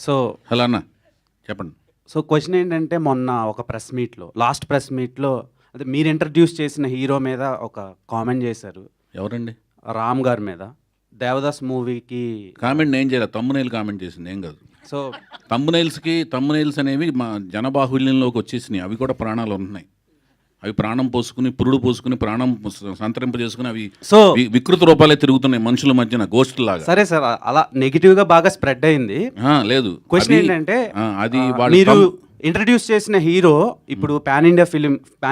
So hello అన్న చెప్పండి. So question ఏంటంటే మొన్న ఒక లాస్ట్ ప్రెస్ మీట్లో అదే మీరు ఇంట్రడ్యూస్ చేసిన హీరో మీద ఒక కామెంట్ చేశారు. ఎవరండి? రామ్ గారి మీద. దేవదాస్ మూవీకి కామెంట్ నేను చేయలేదు, తమ్మునైల్ కామెంట్ చేసింది, ఏం కాదు. సో తమ్మునైల్స్ అనేవి మా జనబాహుల్యంలోకి వచ్చేసినాయి. అవి కూడా ప్రాణాలు ఉంటున్నాయి. అవి ప్రాణం పోసుకుని, పురుడు పోసుకుని, ప్రాణం సంతరింపజేసుకుని అవి సో వికృత రూపాలే తిరుగుతున్నాయి మనుషుల మధ్యన, గోస్ట్ లాగా. సరే సార్, అలా నెగిటివ్గా బాగా స్ప్రెడ్ అయింది. లేదు, క్వశ్చన్ ఏంటంటే అది మీరు ఇంట్రడ్యూస్ చేసిన హీరో ఇప్పుడు పాన్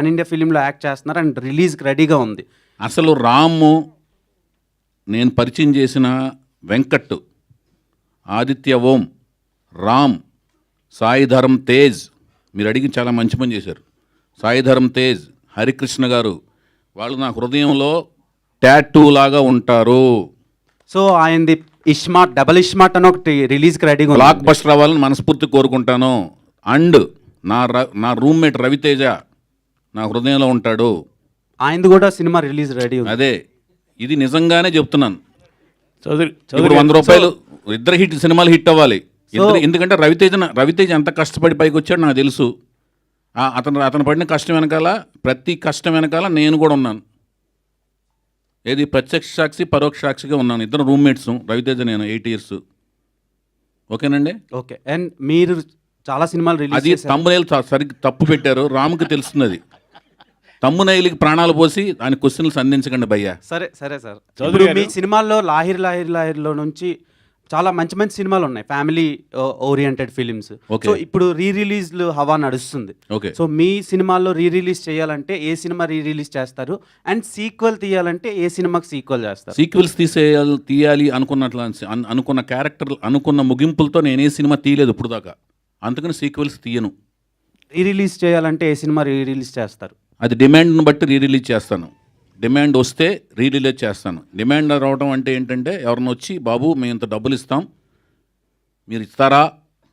ఇండియా ఫిలింలో యాక్ట్ చేస్తున్నారు అండ్ రిలీజ్కి రెడీగా ఉంది. అసలు రాము, నేను పరిచయం చేసిన వెంకట్, ఆదిత్య ఓం, రామ్, సాయిధరం తేజ్, మీరు అడిగి చాలా మంచి పని చేశారు. సాయిధరం తేజ్, హరికృష్ణ గారు, వాళ్ళు నా హృదయంలో టాటూ లాగా ఉంటారు. సో ఆయనది డబల్ ఇష్మార్ట్ అని ఒకటి రిలీజ్కి రెడీగా ఉంది. బ్లాక్ బస్టర్ అవ్వాలని మనస్ఫూర్తి కోరుకుంటాను. అండ్ నా రూమ్మేట్ రవితేజ నా హృదయంలో ఉంటాడు. ఆయనది కూడా సినిమా రిలీజ్ రెడీ ఉంది. అదే, ఇది నిజంగానే చెప్తున్నాను. చౌదరి ఇప్పుడు 100 రూపాయలు ఇద్దరు సినిమాలు హిట్ అవ్వాలి. ఎందుకంటే రవితేజ ఎంత కష్టపడి పైకి వచ్చాడు నాకు తెలుసు. అతను పడిన కష్టం వెనకాల, ప్రతి కష్టం వెనకాల నేను కూడా ఉన్నాను. ఏది ప్రత్యక్ష సాక్షి, పరోక్ష సాక్షిగా ఉన్నాను. ఇద్దరు రూమ్మేట్స్, రవితేజ నేను 8 years. ఓకేనండి. ఓకే. అండ్ మీరు చాలా సినిమాలు రిలీజ్ అది తమ్మునైల్ సరిగ్గా తప్పు పెట్టారు. రాముకి తెలుస్తుంది అది. తమ్మునైల్కి ప్రాణాలు పోసి ఆయన క్వశ్చన్లు సంధించకండి భయ్యా. సరే సార్, ఇప్పుడు మీ సినిమాల్లో లాహిర్లో నుంచి చాలా మంచి సినిమాలు ఉన్నాయి, ఫ్యామిలీ ఓరియంటెడ్ ఫిలిమ్స్. సో ఇప్పుడు రిలీజ్లు హవా నడుస్తుంది. సో మీ సినిమాల్లో రిలీజ్ చేయాలంటే ఏ సినిమా రిలీజ్ చేస్తారు? అండ్ సీక్వెల్ తీయాలంటే ఏ సినిమాకి సీక్వెల్ చేస్తారు? సీక్వెల్స్ తీయాలి అనుకున్న క్యారెక్టర్, అనుకున్న ముగింపులతో నేను ఏ సినిమా తీయలేదు ఇప్పుడు దాకా. అందుకని సీక్వెల్స్ తీయను. రిలీజ్ చేయాలంటే ఏ సినిమా రిలీజ్ చేస్తారు? అది డిమాండ్ని బట్టి రిలీజ్ చేస్తాను. డిమాండ్ వస్తే రిలీజ్ చేస్తాను. డిమాండ్ రావడం అంటే ఏంటంటే, ఎవరిని వచ్చి బాబు మేము ఇంత డబ్బులు ఇస్తాం, మీరు ఇస్తారా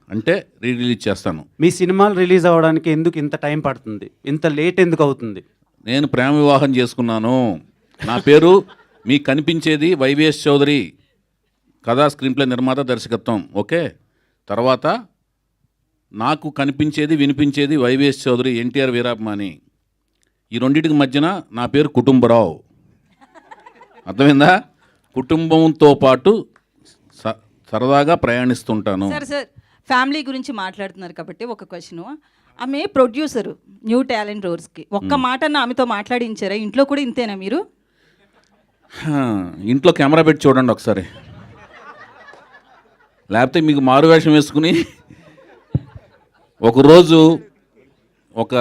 అంటే రిలీజ్ చేస్తాను. మీ సినిమాలు రిలీజ్ అవ్వడానికి ఎందుకు ఇంత టైం పడుతుంది? ఇంత లేట్ ఎందుకు అవుతుంది? నేను ప్రేమ వివాహం చేసుకున్నాను. నా పేరు మీకు కనిపించేది వైవిఎస్ చౌదరి, కథా స్క్రీన్ప్లే నిర్మాత, దర్శకత్వం. ఓకే. తర్వాత నాకు కనిపించేది వినిపించేది వైవిఎస్ చౌదరి, ఎన్టీఆర్ వీరాభిమాని. ఈ రెండింటికి మధ్యన నా పేరు కుటుంబరావు. అర్థమైందా? కుటుంబంతో పాటు సరదాగా ప్రయాణిస్తుంటాను. సార్ ఫ్యామిలీ గురించి మాట్లాడుతున్నారు కాబట్టి ఒక క్వశ్చన్. ఆమె ప్రొడ్యూసరు న్యూ టాలెంట్ రోర్స్కి ఒక్క మాట ఆమెతో మాట్లాడించారా? ఇంట్లో కూడా ఇంతేనా మీరు? ఇంట్లో కెమెరా పెట్టి చూడండి ఒకసారి, లేకపోతే మీకు మారువేషం వేసుకుని ఒకరోజు ఒక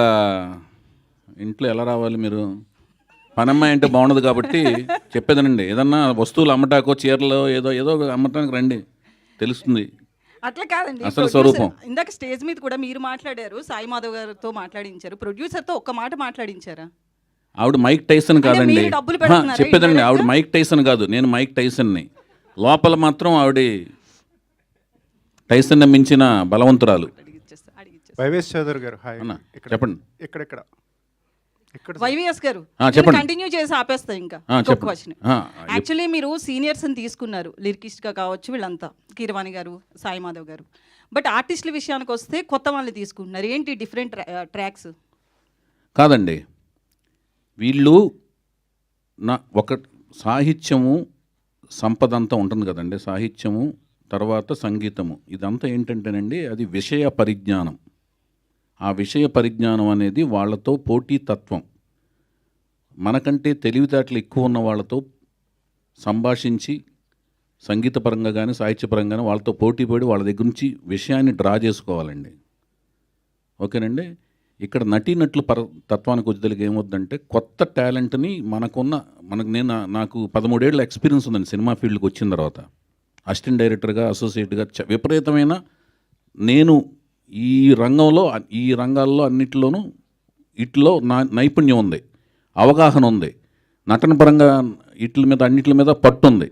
ఇంట్లో ఎలా రావాలి మీరు? పనమ్మాయి అంటే బాగుండదు కాబట్టి చెప్పేదనండి. ఏదన్నా వస్తువులు అమ్మటాకో, చీరలో ఏదో అమ్మటానికి రండి, తెలుస్తుంది అట్లా కాదండి అసలు స్వరూపం. ఇందాక స్టేజ్ మీద కూడా మీరు మాట్లాడారు, సాయి మాధవ్ గారితో మాట్లాడించారు, ప్రొడ్యూసర్తో ఒక్క మాట మాట్లాడించారా? ఆవిడ మైక్ టైసన్ కాదండి, చెప్పేదండి. ఆవిడ మైక్ టైసన్ కాదు, నేను మైక్ టైసన్ని. లోపల మాత్రం ఆవిడ టైసన్ మించిన బలవంతురాలు. వైవిఎస్ చౌదరి గారు, హాయ్. చెప్పండి. ఇక్కడ వైవిఎస్ గారు కంటిన్యూ చేసి ఆపేస్తా. ఇంకా క్వశ్చన్. యాక్చువల్లీ మీరు సీనియర్స్ని తీసుకున్నారు, లిరికిస్ట్గా కావచ్చు వీళ్ళంతా, కీరవాణి గారు, సాయి మాధవ్ గారు. బట్ ఆర్టిస్టుల విషయానికి వస్తే కొత్త వాళ్ళని తీసుకుంటున్నారు. ఏంటి డిఫరెంట్ ట్రాక్స్? కాదండి, వీళ్ళు ఒక సాహిత్యము సంపద అంతా ఉంటుంది కదండి. సాహిత్యము తర్వాత సంగీతము, ఇదంతా ఏంటంటేనండి, అది విషయ పరిజ్ఞానం. ఆ విషయ పరిజ్ఞానం అనేది వాళ్ళతో పోటీతత్వం. మనకంటే తెలివితేటలు ఎక్కువ ఉన్న వాళ్ళతో సంభాషించి, సంగీతపరంగా కానీ సాహిత్యపరంగా కానీ వాళ్ళతో పోటీపడి వాళ్ళ దగ్గర నుంచి విషయాన్ని డ్రా చేసుకోవాలండి. ఓకేనండి. ఇక్కడ నటీనటుల తత్వానికి వచ్చేదికి ఏమవుద్దంటే, కొత్త టాలెంట్ని నాకు 13 ఏళ్ళ ఎక్స్పీరియన్స్ ఉందండి సినిమా ఫీల్డ్కి వచ్చిన తర్వాత. అసిస్టెంట్ డైరెక్టర్గా, అసోసియేట్గా విపరీతమైన నేను ఈ రంగాల్లో అన్నిటిలోనూ ఇట్లో నైపుణ్యం ఉంది, అవగాహన ఉంది, నటన పరంగా అన్నిటి మీద పట్టు ఉంది.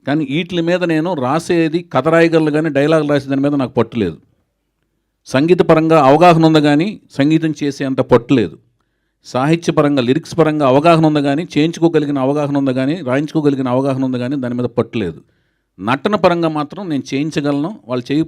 కానీ వీటి మీద నేను రాసేది కథ రాయగలను కానీ డైలాగులు రాసేదాని మీద నాకు పట్టు లేదు. సంగీతపరంగా అవగాహన ఉంది కానీ సంగీతం చేసే అంత పట్టు లేదు. సాహిత్యపరంగా, లిరిక్స్ పరంగా అవగాహన ఉంది కానీ చేయించుకోగలిగిన అవగాహన ఉంది కానీ రాయించుకోగలిగిన అవగాహన ఉంది కానీ దాని మీద పట్టు లేదు. నటన పరంగా మాత్రం నేను చేయించగలను, వాళ్ళు చేయి